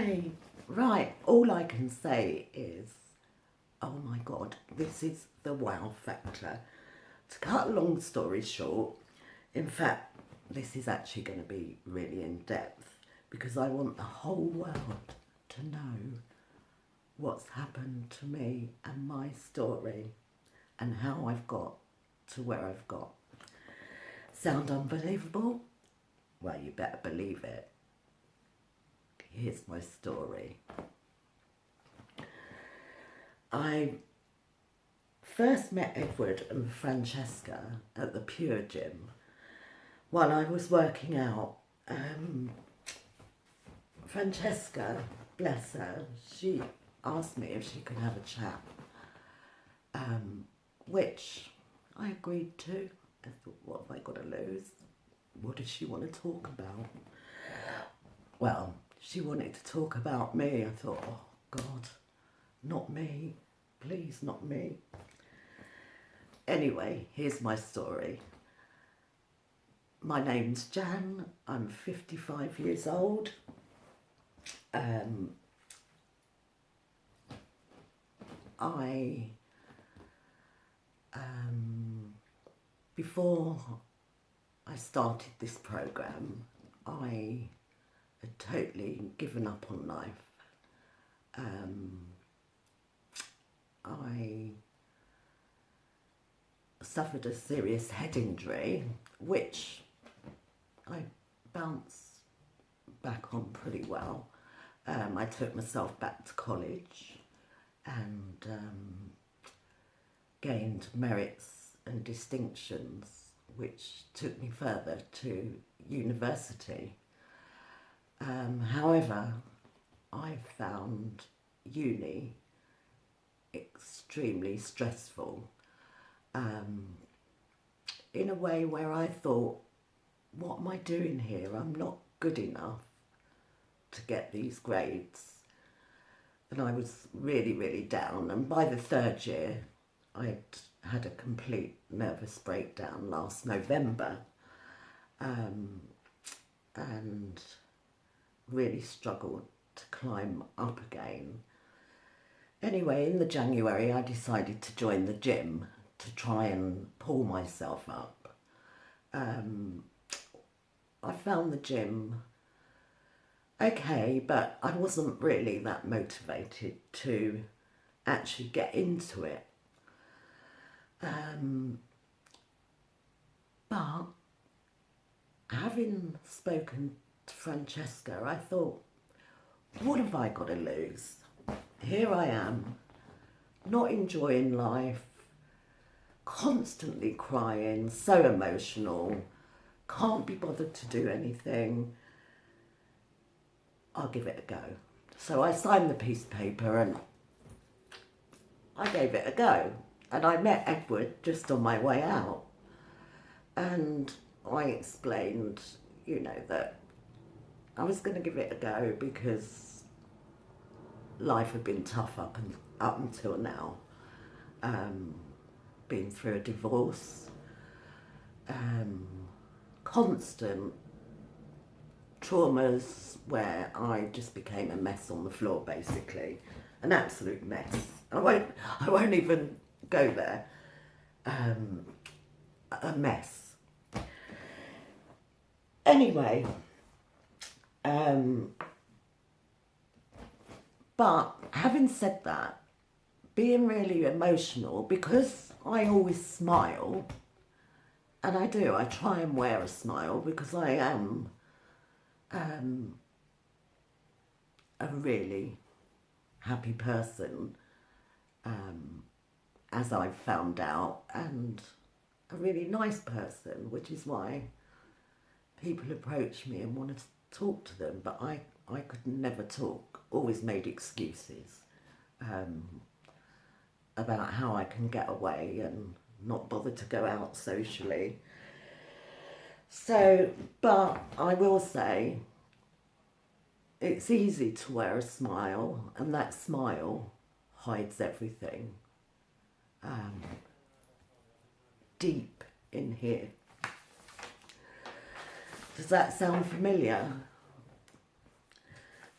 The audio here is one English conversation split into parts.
Okay, right, all I can say is, oh my God, this is the wow factor. To cut a long story short, in fact, this is actually going to be really in depth because I want the whole world to know what's happened to me and my story and how I've got to where I've got. Sound unbelievable? Well, you better believe it. Here's my story. I first met Edward and Francesca at the Pure Gym while I was working out. Francesca, bless her, she asked me if she could have a chat, which I agreed to. I thought, what have I got to lose? What does she want to talk about? Well, she wanted to talk about me. I thought, oh God, not me. Please, not me. Anyway, here's my story. My name's Jan. I'm 55 years old. Before I started this program, I had totally given up on life. I suffered a serious head injury, which I bounced back on pretty well. I took myself back to college and gained merits and distinctions, which took me further to university. However, I found uni extremely stressful, in a way where I thought, what am I doing here? I'm not good enough to get these grades. And I was really, really down. And by the third year, I'd had a complete nervous breakdown last November, and really struggled to climb up again. Anyway, in the January, I decided to join the gym to try and pull myself up. I found the gym okay, but I wasn't really that motivated to actually get into it. But having spoken to Francesca, I thought, what have I got to lose? Here I am, not enjoying life, constantly crying, so emotional, can't be bothered to do anything. I'll give it a go. So I signed the piece of paper and I gave it a go. And I met Edward just on my way out. And I explained, you know, that I was going to give it a go because life had been tough up until now. Been through a divorce, constant traumas where I just became a mess on the floor, basically, an absolute mess. I won't even go there. A mess. Anyway, but having said that, being really emotional, because I always smile, and I do, I try and wear a smile because I am a really happy person, as I've found out, and a really nice person, which is why people approach me and want to talk to them, but I could never talk, always made excuses about how I can get away and not bother to go out socially. So, but I will say, it's easy to wear a smile, and that smile hides everything deep in here. Does that sound familiar?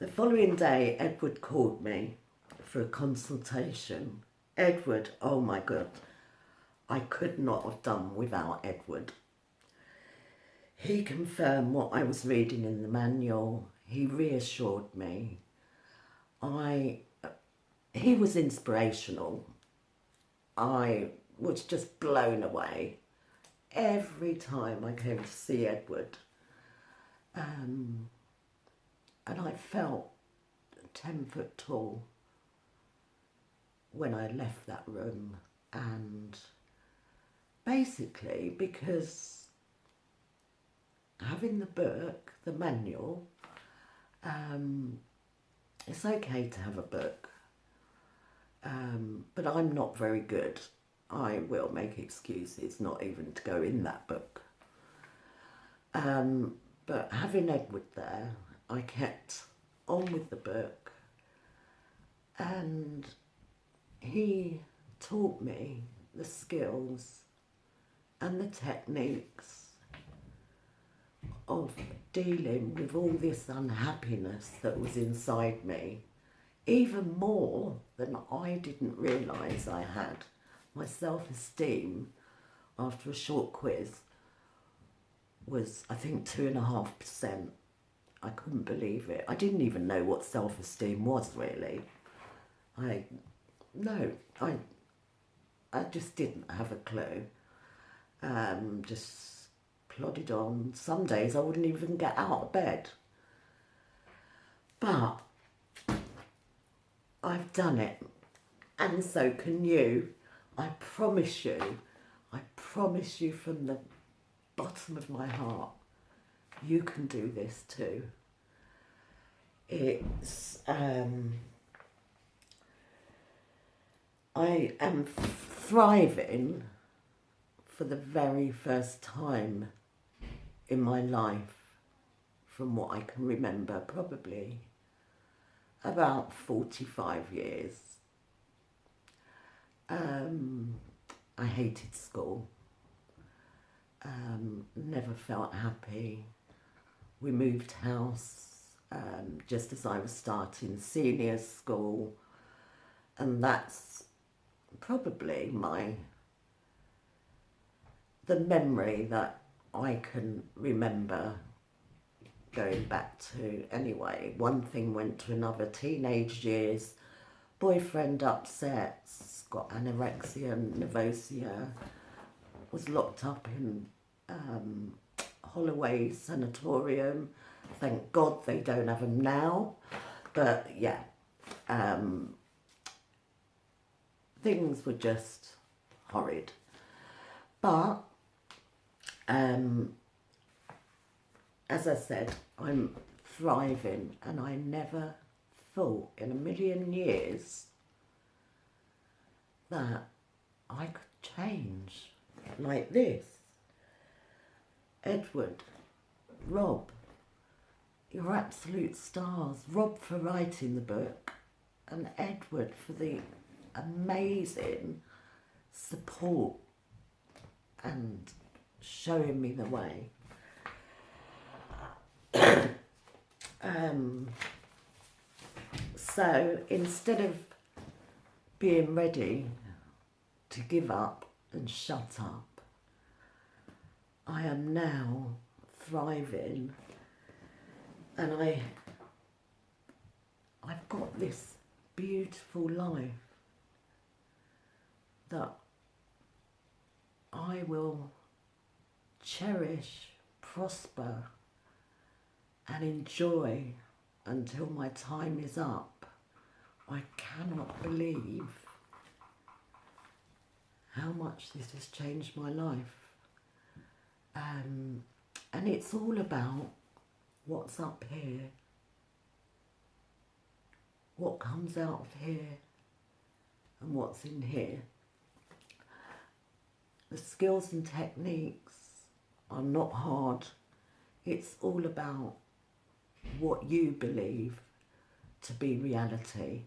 The following day, Edward called me for a consultation. Edward, oh my God, I could not have done without Edward. He confirmed what I was reading in the manual. He reassured me. He was inspirational. I was just blown away every time I came to see Edward. And I felt 10 foot tall when I left that room. And basically because having the book, the manual, it's okay to have a book, but I'm not very good. I will make excuses not even to go in that book. But having Edward there, I kept on with the book, and he taught me the skills and the techniques of dealing with all this unhappiness that was inside me, even more than I didn't realise I had. My self-esteem, after a short quiz, was, I think, 2.5%. I couldn't believe it. I didn't even know what self-esteem was, really. I just didn't have a clue. Just plodded on. Some days I wouldn't even get out of bed. But I've done it, and so can you. I promise you from the bottom of my heart, you can do this too. It's, I am thriving for the very first time in my life, from what I can remember, probably about 45 years. I hated school, never felt happy. We moved house just as I was starting senior school, and that's probably the memory that I can remember going back to. Anyway, one thing went to another. Teenage years, boyfriend upsets, got anorexia, nervosia, was locked up in Holloway Sanatorium. Thank God they don't have them now. But yeah, things were just horrid. But as I said, I'm thriving, and I never thought in a million years that I could change like this. Edward, Rob, you're absolute stars. Rob for writing the book, and Edward for the amazing support and showing me the way. So instead of being ready to give up and shut up, I am now thriving, and I've got this beautiful life that I will cherish, prosper, and enjoy until my time is up. I cannot believe how much this has changed my life. And it's all about what's up here, what comes out of here, and what's in here. The skills and techniques are not hard. It's all about what you believe to be reality,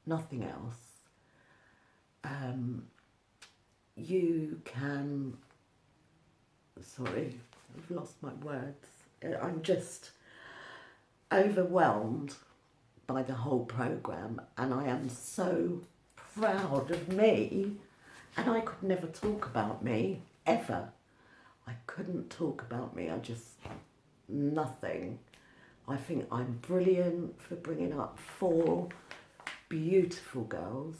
nothing else. You can, sorry, I've lost my words. I'm just overwhelmed by the whole programme, and I am so proud of me. And I could never talk about me, ever. I couldn't talk about me, nothing. I think I'm brilliant for bringing up 4 beautiful girls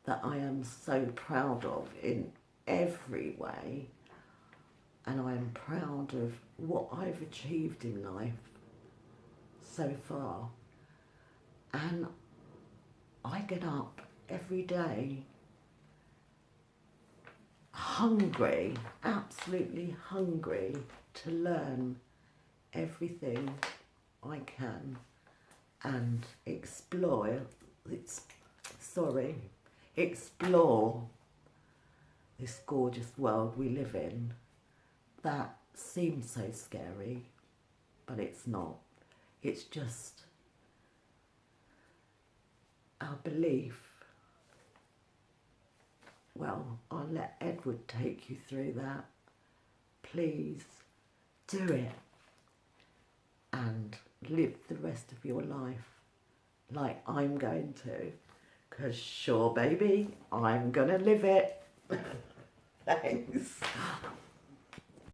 that I am so proud of in every way. And I am proud of what I've achieved in life so far. And I get up every day hungry, absolutely hungry to learn everything I can and explore this gorgeous world we live in that seems so scary, but it's not. It's just our belief. Well, I'll let Edward take you through that. Please do it and live the rest of your life like I'm going to. 'Cause sure, baby, I'm gonna live it. Thanks.